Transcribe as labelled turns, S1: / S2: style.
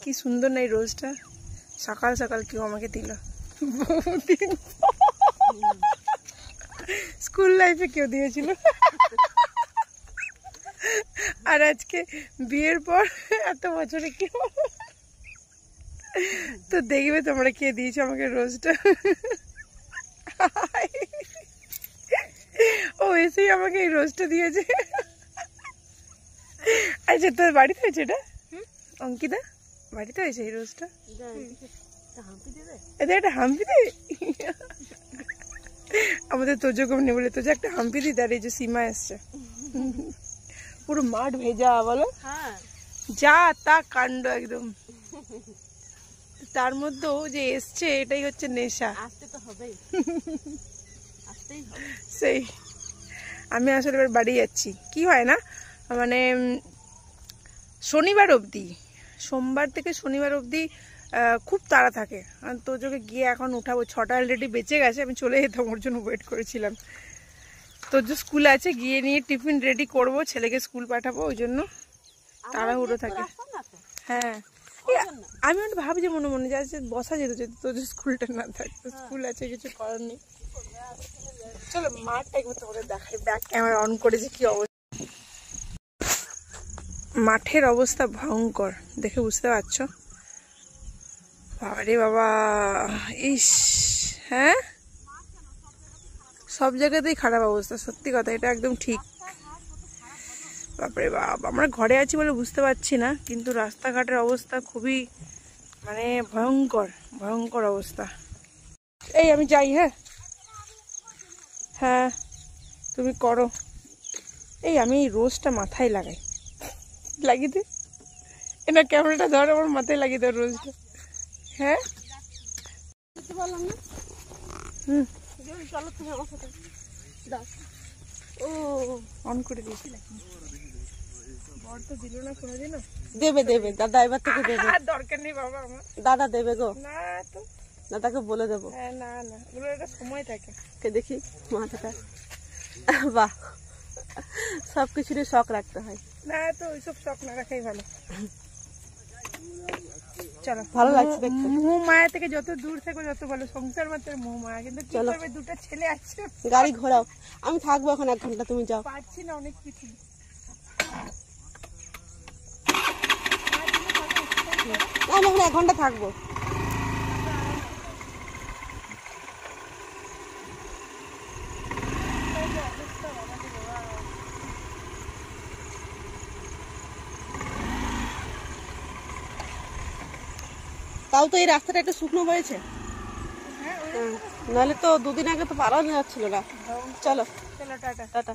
S1: কি সুন্দর না এই রোজটা, সকাল সকাল কেউ আমাকে দিল। স্কুল লাইফে কেউ দিয়েছিল, আর আজকে বিয়ের পর এত বছরে কেউ। তো দেখবে তোমরা কে দিয়েছো আমাকে রোজটা। ও এসেই আমাকে এই রোজটা দিয়েছে। আচ্ছা তোর বাড়িতে হয়েছে এটা? অঙ্কিতা বাড়িতে হয়েছে এই রোজটা? এটা একটা হাম্পি দে আমাদের তোজো কম নেই বলে, তোজো একটা হাম্পি দি। তার এই যে সীমা এসছে, পুরো মাঠ ভেজা, বলো যা তা কাণ্ড একদম। তার মধ্যেও যে এসছে এটাই হচ্ছে নেশা। সেই আমি আসলে এবার বাড়ি যাচ্ছি, কি হয় না মানে শনিবার অবধি, সোমবার থেকে শনিবার অবধি খুব তাড়া থাকে। আর তোজোকে গিয়ে এখন উঠাবো, 6টা অলরেডি বেঁচে গেছে, আমি চলে যেতাম, ওর জন্য ওয়েট করেছিলাম। তোজো স্কুল আছে, গিয়ে নিয়ে টিফিন রেডি করব, ছেলেকে স্কুল পাঠাবো, ওই জন্য তাড়াহুড়ো থাকে। হ্যাঁ আমি ওটা ভাবছি মনে মনে যে বসা যেত যদি তোজো স্কুলটা না থাকতো। স্কুল আছে, কিছু করার নেই। চলো মাঠটা একবার তোমাদের দেখাই, ব্যাক ক্যামেরা অন করেছে, কি অবস্থা। মাঠের অবস্থা ভয়ঙ্কর, দেখে বুঝতে পারছো। বাবারে বাবা, ইস হ্যাঁ সব জায়গাতেই খারাপ অবস্থা, সত্যি কথা, এটা একদম ঠিক। বাপরে বাপ, আমরা ঘরে আছি বলে বুঝতে পারছি না, কিন্তু রাস্তাঘাটের অবস্থা খুবই মানে ভয়ঙ্কর ভয়ঙ্কর অবস্থা। এই আমি যাই, হ্যাঁ হ্যাঁ তুমি করো। এই আমি এই রোজটা মাথায় লাগাই, লাগিয়ে দে, এনা ক্যামেরাটা ধর, আমার মাথায় লাগিয়ে দেয় রোজটা। হ্যাঁ ও অন করে দিয়েছি, বর তো দিল না কোনোদিনও।
S2: দেবে দেবে দাদা, এবার থেকে দেবে।
S1: দরকার নেই বাবা, আমার
S2: দাদা দেবে গো।
S1: না তো
S2: দাদাকে বলে দেবো।
S1: না না, ওগুলো একটা সময় থাকে।
S2: দেখি মাথাটা, বাহ, সবকিছুরই শখ রাখতে হয়।
S1: না তো ওইসব শখ না রাখাই ভালো। চলো,
S2: ভালো লাগছে দেখতে।
S1: মোহ মায়া থেকে যত দূর থাকো যত ভালো, সংসার মাত্র মোহ মায়া। কিন্তু কি করবে, দুটো ছেলে আছে।
S2: গাড়ি ঘোরাও, আমি থাকবো এখন 1 ঘন্টা, তুমি যাও।
S1: পারছি না, অনেক কিছু।
S2: আমি এখন 1 ঘন্টা থাকবো। তাও তো এই রাস্তাটা একটু শুকনো হয়েছে, নাহলে তো 2 দিন আগে তো পারাও যাচ্ছিল না। চলো
S1: চলো টাটা
S2: টাটা।